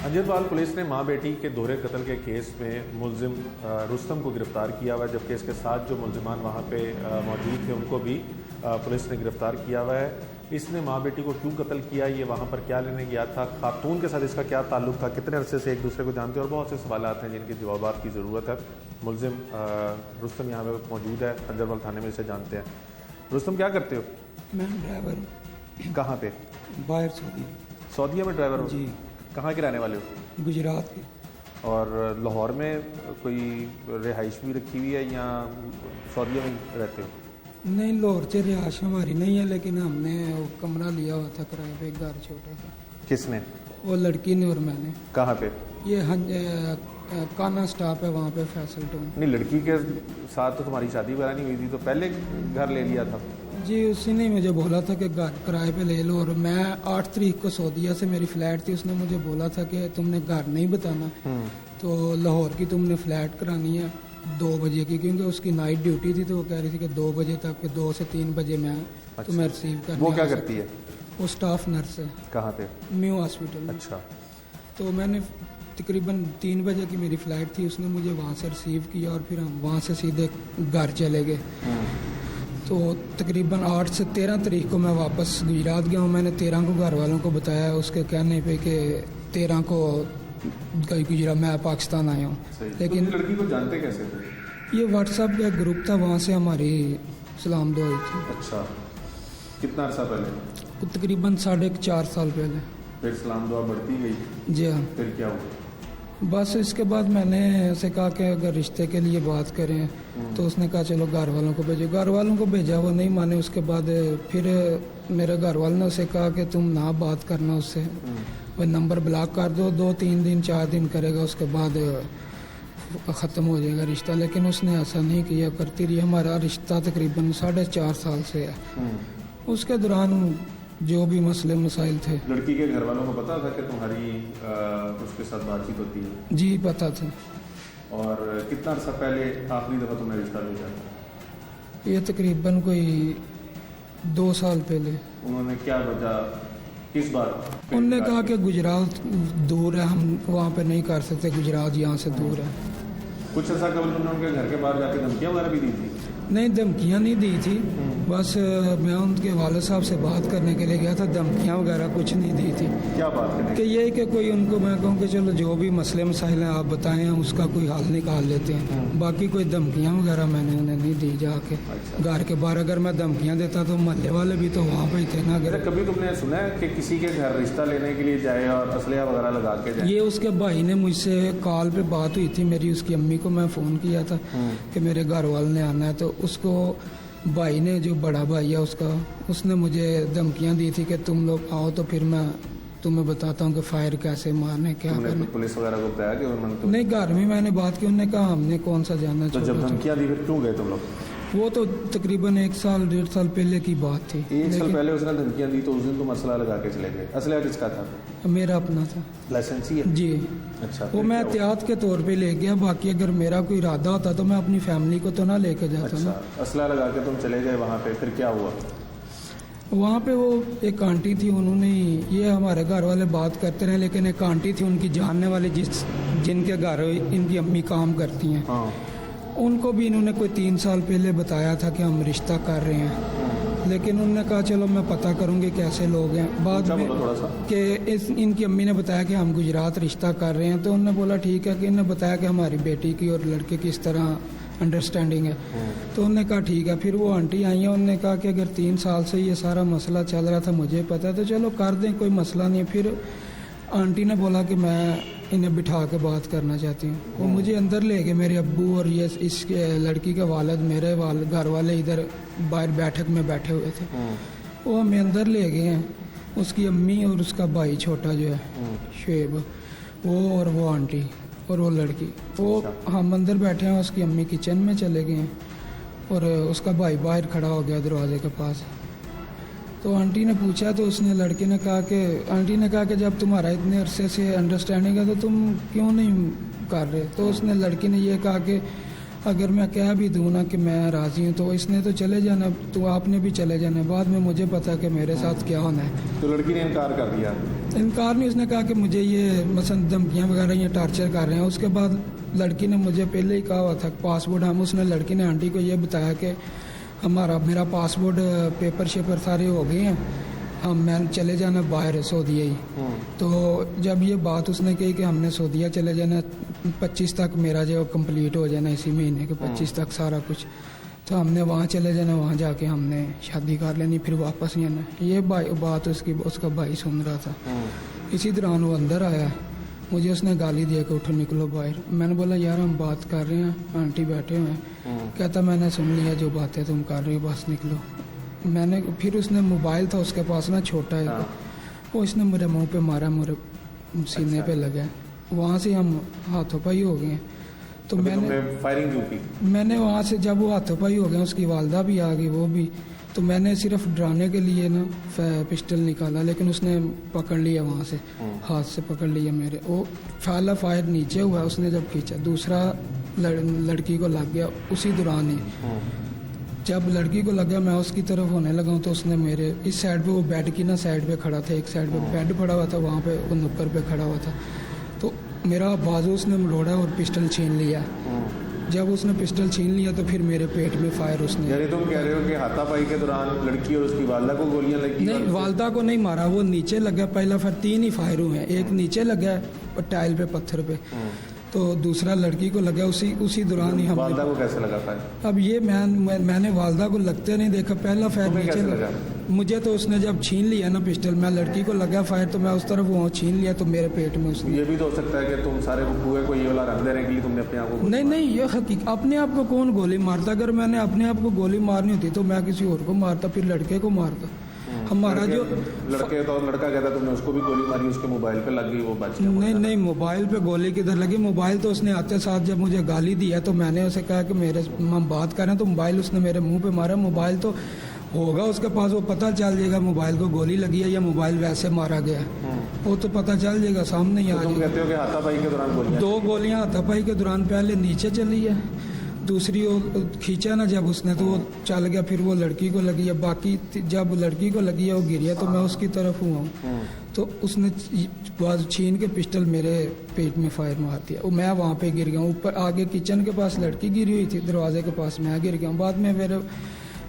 अंजरवाल पुलिस ने मां बेटी के दोहरे कत्ल के केस में मुलजिम रुस्तम को गिरफ्तार किया हुआ है, जबकि इसके साथ जो मुलजिमान वहां पे मौजूद थे उनको भी पुलिस ने गिरफ्तार किया हुआ है। इसने मां बेटी को क्यों कत्ल किया, ये वहां पर क्या लेने गया था, खातून के साथ इसका क्या ताल्लुक था, कितने अरसे से एक दूसरे को जानते हैं, और बहुत से सवाल हैं जिनके जवाब की ज़रूरत है। मुलजिम रुस्तम यहाँ पर मौजूद है, अंजरवाल थाने में इसे जानते हैं। रुस्तम, क्या करते हो? मैं ड्राइवर हूँ। कहाँ पे? बाहर सऊदीया में ड्राइवर हो? जी। कहाँ के रहने वाले हो? गुजरात की। और लाहौर में कोई रिहाइश भी रखी हुई है या सऊदीया में रहते हो? नहीं, लाहौर से रिहाइश हमारी नहीं है, लेकिन हमने वो कमरा लिया हुआ था किराए पे, एक घर छोटा सा। किसने? वो लड़की ने और मैंने। कहाँ पे? ये काना स्टाफ है वहाँ पे, फैसल टाउन। नहीं, लड़की के साथ तो तुम्हारी शादी वगैरह नहीं हुई थी, तो पहले घर ले लिया था? जी, उसी ने मुझे बोला था कि घर किराए पे ले लो, और मैं 8 तारीख को सऊदीया से मेरी फ़्लैट थी, उसने मुझे बोला था कि तुमने घर नहीं बताना, तो लाहौर की तुमने फ़्लैट करानी है 2 बजे की, क्योंकि उसकी नाइट ड्यूटी थी, तो वो कह रही थी कि 2 बजे तक, 2 से 3 बजे मैं तुम्हें रिसीव करने। वो क्या करती है? वो स्टाफ नर्स है। कहाँ पे? न्यू हॉस्पिटल में। अच्छा। तो मैंने तकरीबन 3 बजे की मेरी फ़्लाइट थी, उसने मुझे वहाँ से रिसीव किया और फिर हम वहाँ से सीधे घर चले गए। तो तकरीबन 8 से 13 तारीख को मैं वापस गुजरात गया हूँ। मैंने 13 को घर वालों को बताया, उसके कहने पे कि 13 को गुजरात मैं पाकिस्तान आया हूँ। लेकिन तो लड़की को जानते कैसे थे? ये व्हाट्सएप का ग्रुप था, वहाँ से हमारी सलाम दुआ हुई थी। अच्छा, कितना अर्सा पहले? तकरीबन 4.5 साल पहले। फिर सलाम दुआ बढ़ती गई? जी हाँ। फिर क्या हुआ? बस इसके बाद मैंने उसे कहा कि अगर रिश्ते के लिए बात करें, तो उसने कहा चलो घर वालों को भेजो। घर वालों को भेजा, वो नहीं माने। उसके बाद फिर मेरे घर वालों ने उसे कहा कि तुम ना बात करना उससे, वो नंबर ब्लॉक कर दो, 2-3 दिन 4 दिन करेगा, उसके बाद ख़त्म हो जाएगा रिश्ता। लेकिन उसने ऐसा नहीं किया, करती रही। हमारा रिश्ता तकरीबन 4.5 साल से है। उसके दौरान जो भी मसले मसाइल थे। लड़की के घर वालों को पता था कि तुम्हारी उसके साथ बातचीत होती है? जी, पता था। और कितना अर्सा पहले आखिरी दफ़ा तुमने रिश्ता भेजा? ये तकरीबन कोई 2 साल पहले। उन्होंने क्या वजह, किस बात? उन्होंने कहा कि गुजरात दूर है, हम वहाँ पे नहीं कर सकते, गुजरात यहाँ से दूर है। कुछ अर्सा कबल तुमने उनके घर के बाहर जाके धमकियाँ वगैरह भी दी थी? नहीं, धमकियाँ नहीं दी थी, बस मैं उनके वाले साहब से बात करने के लिए गया था। धमकियाँ वगैरह कुछ नहीं दी थी। क्या बात करने कि ये कि कोई उनको मैं कहूँ कि चलो जो भी मसले मसाइल हैं आप बताएं, उसका कोई हल निकाल लेते हैं। बाकी कोई धमकियाँ वगैरह मैंने उन्हें नहीं दी जाके। घर के बाहर अगर मैं धमकियाँ देता तो मोहल्ले वाले भी तो वहाँ पर ही थे ना। अगर कभी तुमने सुना है कि किसी के घर रिश्ता लेने के लिए जाए और असलिया वगैरह लगा के जाए? ये उसके भाई ने मुझसे कॉल पे बात हुई थी मेरी, उसकी अम्मी को मैं फ़ोन किया था कि मेरे घर वालों ने आना है, तो उसको भाई ने, जो बड़ा भाई है उसका, उसने मुझे धमकियां दी थी कि तुम लोग आओ तो फिर मैं तुम्हें बताता हूँ कि फायर कैसे मारने क्या तुमने करने। पुलिस वगैरह को बताया कि उन्होंने नहीं, घर में मैंने बात की, उन्होंने कहा हमने कौन सा जानना तो जब छोटा धमकियां दी फिर क्यों गए तुम लोग? छोटा। वो तो तकरीबन 1 साल 1.5 साल पहले की बात थी। एक साल लेकिन पहले उसने धमकियां दी तो उस दिन तुम असला लगा के चले गए। असला किसका था? मेरा अपना था लाइसेंस ही है? जी। अच्छा, वो फिर मैं क्या हुआ? एहतियात के तौर पे ले गया, बाकी अगर मेरा कोई इरादा होता तो मैं अपनी फैमिली को तो ना लेके जाता ना। अच्छा, असला लगा के तुम चले गए वहाँ पे, फिर क्या हुआ? वहाँ पे वो एक आंटी थी, उन्होंने, ये हमारे घर वाले बात करते रहे, लेकिन एक आंटी थी उनकी जानने वाली जिनके घर इनकी अम्मी काम करती हैं, हाँ, उनको भी इन्होंने कोई 3 साल पहले बताया था कि हम रिश्ता कर रहे हैं, लेकिन उन्होंने कहा चलो मैं पता करूँगी कैसे लोग हैं। बाद ऊंचा में बोलो थोड़ा सा। कि इनकी अम्मी ने बताया कि हम गुजरात रिश्ता कर रहे हैं, तो उन्होंने बोला ठीक है, कि इन्होंने बताया कि हमारी बेटी की और लड़के की इस तरह अंडरस्टैंडिंग है। तो उन्होंने कहा ठीक है। फिर वो आंटी आई हैं, उन्होंने कहा कि अगर 3 साल से ये सारा मसला चल रहा था, मुझे पता है, तो चलो कर दें, कोई मसला नहीं है। फिर आंटी ने बोला कि मैं इन्हें बिठा के बात करना चाहती हूँ। वो मुझे अंदर ले गए, मेरे अब्बू और ये इस लड़की के वालिद, मेरे घर वाले इधर बाहर बैठक में बैठे हुए थे। वो हमें अंदर ले गए हैं, उसकी अम्मी और उसका भाई छोटा जो है शुएब, वो और वो आंटी और वो लड़की, वो हम अंदर बैठे हैं, उसकी अम्मी किचन में चले गए हैं और उसका भाई बाहर खड़ा हो गया दरवाजे के पास। तो आंटी ने पूछा, तो उसने लड़के ने कहा कि आंटी ने कहा कि जब तुम्हारा इतने अरसे से अंडरस्टैंडिंग है तो तुम क्यों नहीं कर रहे? तो उसने लड़की ने ये कहा कि अगर मैं कह भी दूँ ना कि मैं राज़ी हूँ तो इसने तो चले जाना, तो आपने भी चले जाना, बाद में मुझे पता है कि मेरे साथ क्या होना है। तो लड़की ने इनकार कर दिया? इनकार नहीं, उसने कहा कि मुझे ये मसलन धमकियाँ वगैरह ये टार्चर कर रहे हैं। उसके बाद लड़की ने मुझे पहले ही कहा हुआ था पासपोर्ट, हम उसने लड़की ने आंटी को ये बताया कि मेरा पासपोर्ट पेपर शेपर सारे हो गए हैं, मैं चले जाना बाहर सऊदीया ही। तो जब ये बात उसने कही कि हमने सऊदीया चले जाना 25 तक, मेरा जो कंप्लीट हो जाना इसी महीने के 25 तक सारा कुछ, तो हमने वहाँ चले जाना, वहाँ जाके हमने शादी कर लेनी, फिर वापस नहीं आना। ये बात उसका भाई सुन रहा था। इसी दौरान वो अंदर आया, मुझे उसने गाली दिया कि उठो निकलो बाहर। मैंने बोला यार हम बात कर रहे हैं, आंटी बैठे हुए हैं। कहता मैंने सुन लिया जो बातें तुम कर रहे हो, बस निकलो। मैंने फिर उसने मोबाइल था उसके पास ना छोटा है, वो इसने मेरे मुंह पे मारा, मेरे सीने पे लगा। वहाँ से हम हाथों-पाई हो गए। तो मैंने फायरिंग क्यों की? मैंने वहाँ से जब वो हाथों-पाई हो गए, उसकी वालदा भी आ गई, वो भी, तो मैंने सिर्फ डराने के लिए ना पिस्टल निकाला, लेकिन उसने पकड़ लिया वहाँ से, हाथ से पकड़ लिया मेरे। वो पहला फायर नीचे हुआ, उसने जब खींचा दूसरा लड़की को लग गया उसी दौरान ही। जब लड़की को लगा मैं उसकी तरफ होने लगा तो उसने मेरे इस साइड पे, वो बेड की ना साइड पे खड़ा था, एक साइड पे बेड पड़ा हुआ था, वहाँ पे वो नुक्कर पे खड़ा हुआ था, तो मेरा बाजू उसने मरोड़ा और पिस्टल छीन लिया। जब उसने पिस्टल छीन लिया तो फिर मेरे पेट में फायर उसने। यानी तुम कह रहे हो कि हाथापाई के दौरान लड़की और उसकी वालदा को गोलियां लगी? नहीं, वालदा को नहीं मारा, वो नीचे लगा पहला, फिर 3 ही फायर हुए हैं, एक नीचे लगा टाइल पे पत्थर पे, तो दूसरा लड़की को लगा। उसी दौरान ही हम वालदा को कैसे लगा फायर? अब ये मैंने वालदा को लगते नहीं देखा, पहला फायर नीचे लगा मुझे, तो उसने जब छीन लिया ना पिस्टल, मैं लड़की को लगा फायर तो मैं उस तरफ वो छीन लिया, तो मेरे पेट में उसने। ये भी तो हो सकता है कि तुम सारे हुए को ये वाला रंग देने के लिए तुमने अपने आप को? नहीं, ये हकीकत, अपने आप को कौन गोली मारता? अगर मैंने अपने आप को गोली मारनी होती तो मैं किसी और को मारता, फिर लड़के को मारता। हमारा जो लड़के तो लड़का कहता तुमने उसको भी गोली मारी, उसके मोबाइल पे लग गई, वो बच गया। नहीं, मोबाइल पे गोली किधर लगी? मोबाइल तो उसने आते साथ जब मुझे गाली दिया तो मैंने उसे कहा कि हम बात कर रहे हैं, तो मोबाइल उसने मेरे मुंह पे मारा। मोबाइल तो होगा उसके पास, वो पता चल जाएगा मोबाइल को गोली लगी है या मोबाइल वैसे मारा गया, वो तो पता चल जाएगा, सामने ही आ तुम कहते हो कि हाथापाई के दौरान गोलियां? 2 गोलियां हाथापाई के दौरान, पहले नीचे चली है, दूसरी वो खींचा ना जब उसने तो वो चल गया, फिर वो लड़की को लगी है। बाकी जब लड़की को लगी है वो गिरी है तो मैं उसकी तरफ हुआ हूँ, तो उसने बाजू छीन के पिस्टल मेरे पेट में फायर मार दिया। वो मैं वहाँ पे गिर गया हूँ, ऊपर आगे किचन के पास लड़की गिरी हुई थी, दरवाजे के पास मैं गिर गया हूँ। बाद में मेरे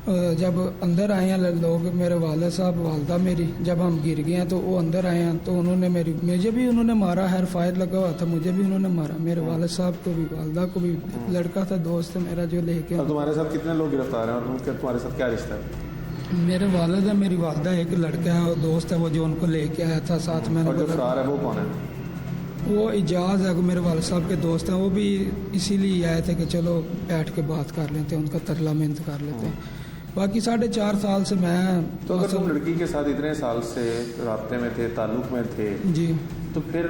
जब अंदर आए हैं लोग, मेरे वाले साहब वालदा मेरी, जब हम गिर गए हैं तो वो अंदर आए हैं, तो उन्होंने मुझे भी उन्होंने मारा, हर फायर लगा हुआ था, मुझे भी उन्होंने मारा, मेरे वाले साहब को भी, वालदा को भी। लड़का था दोस्त है मेरा जो लेके। और तुम्हारे साथ कितने लोग गिरफ्तार हैं और उनके तुम्हारे साथ क्या रिश्ता है? मेरे वालिद है, मेरी वालदा, एक लड़का है, दोस्त है वो जो उनको लेके आया था साथ में। और जो फरार है वो कौन है? वो इजाज़ है, मेरे वाले साहब के दोस्त हैं, वो भी इसीलिए आए थे कि चलो बैठ के बात कर लेते हैं, उनका तरला मेहनत कर लेते हैं। बाकी 4.5 साल से मैं तो अगर तुम लड़की के साथ इतने साल से राब्ते में थे, ताल्लुक में थे, जी तो फिर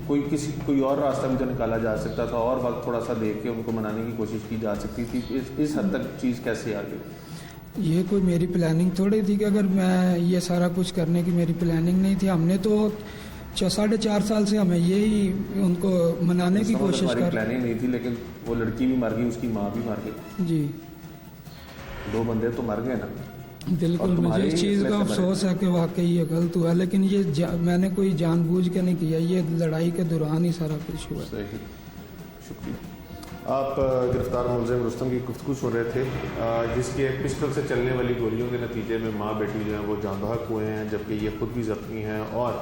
कोई और रास्ता भी तो निकाला जा सकता था और वक्त थोड़ा सा देख के उनको मनाने की कोशिश की जा सकती थी। इस हद तक चीज़ कैसे आ गई? ये कोई मेरी प्लानिंग थोड़ी थी कि अगर मैं ये सारा कुछ करने की मेरी प्लानिंग नहीं थी। हमने तो 4.5 साल से हमें यही उनको मनाने की कोशिश कर। प्लानिंग नहीं थी, लेकिन वो लड़की भी मर गई, उसकी माँ भी मर गई, जी 2 बंदे तो मर गए ना। बिल्कुल, मुझे इस चीज़ का अफसोस है कि वाकई ये गलत हुआ, लेकिन ये मैंने कोई जानबूझ के नहीं किया, ये लड़ाई के दौरान ही सारा कुछ हुआ। सही, शुक्रिया। आप गिरफ्तार मुलजिम रुस्तम की गुफ्तगू सुन रहे थे, जिसकी एक पिस्टल से चलने वाली गोलियों के नतीजे में माँ बेटी जो है वो जान बहक हुए हैं, जबकि ये खुद भी जख्मी हैं और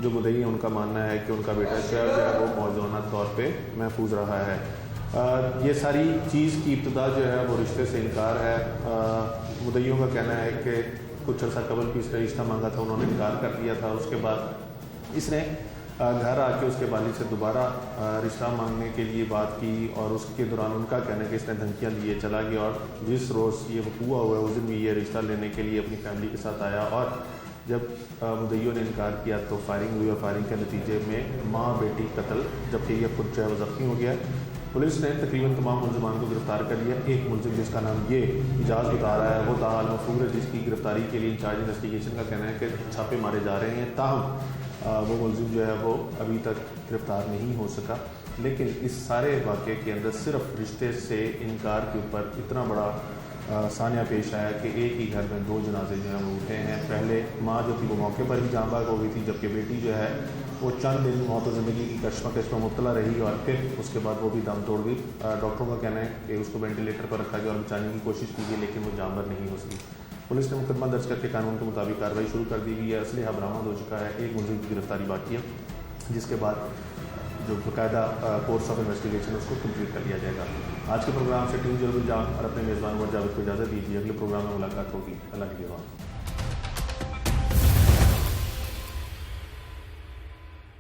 जो मुद्दई है उनका मानना है कि उनका बेटा शहर जो है वो मौजूदा तौर पे महफूज रहा है। ये सारी चीज़ की इब्तदा जो है वो रिश्ते से इनकार है। मुद्दईयों का कहना है कि कुछ अर्सा कबल भी इसका रिश्ता मांगा था, उन्होंने इनकार कर दिया था। उसके बाद इसने घर आके उसके वालिद से दोबारा रिश्ता मांगने के लिए बात की और उसके दौरान उनका कहना है कि इसने धमकियाँ लिए चला गया और जिस रोज़ ये वकूआ हुआ उस दिन भी ये रिश्ता लेने के लिए अपनी फैमिली के साथ आया और जब मुद्दईयों ने इनकार किया तो फायरिंग हुई और फायरिंग के नतीजे में माँ बेटी कत्ल, जबकि ये खुद जो है वो ज़ख्मी हो गया। पुलिस ने तकरीबन तमाम मुलजमान को गिरफ्तार कर लिया। एक मुलजिम जिसका नाम ये इजाज़ बता रहा है वो ताहाल मफरूर है, जिसकी गिरफ्तारी के लिए इंचार्ज इन्वेस्टिगेशन का कहना है कि छापे मारे जा रहे हैं। ताहम वो मुलजिम जो है वो अभी तक गिरफ्तार नहीं हो सका। लेकिन इस सारे वाक़े के अंदर सिर्फ रिश्ते से इनकार के ऊपर इतना बड़ा सानिया पेश आया कि एक ही घर में 2 जनाजे जो हैं वो उठे हैं। पहले माँ जो थी वो मौके पर ही जान बहक हो गई थी, जबकि बेटी जो है वो चंद दिन मौत और ज़िंदगी की कश्मकश में मुब्तला रही और फिर उसके बाद वो भी दम तोड़ गई। डॉक्टरों का कहना है कि उसको वेंटिलेटर पर रखा गया और बचाने की कोशिश की गई, लेकिन वो जानवर नहीं हो सकी। पुलिस ने मुकदमा दर्ज करके कानून के मुताबिक कार्रवाई शुरू कर दी गई है। असलहा बरामद हो चुका है। एक मुलजिम की गिरफ्तारी बाकी है, जिसके बाद जो बाकायदा कोर्स ऑफ इन्वेस्टिगेशन उसको कंप्लीट कर लिया जाएगा। आज के प्रोग्राम से टीम जरूर जाम और अपने मेज़बान जावेद को इजाज़त दीजिए। अगले प्रोग्राम में मुलाकात होगी। अल्लाह के हवाले।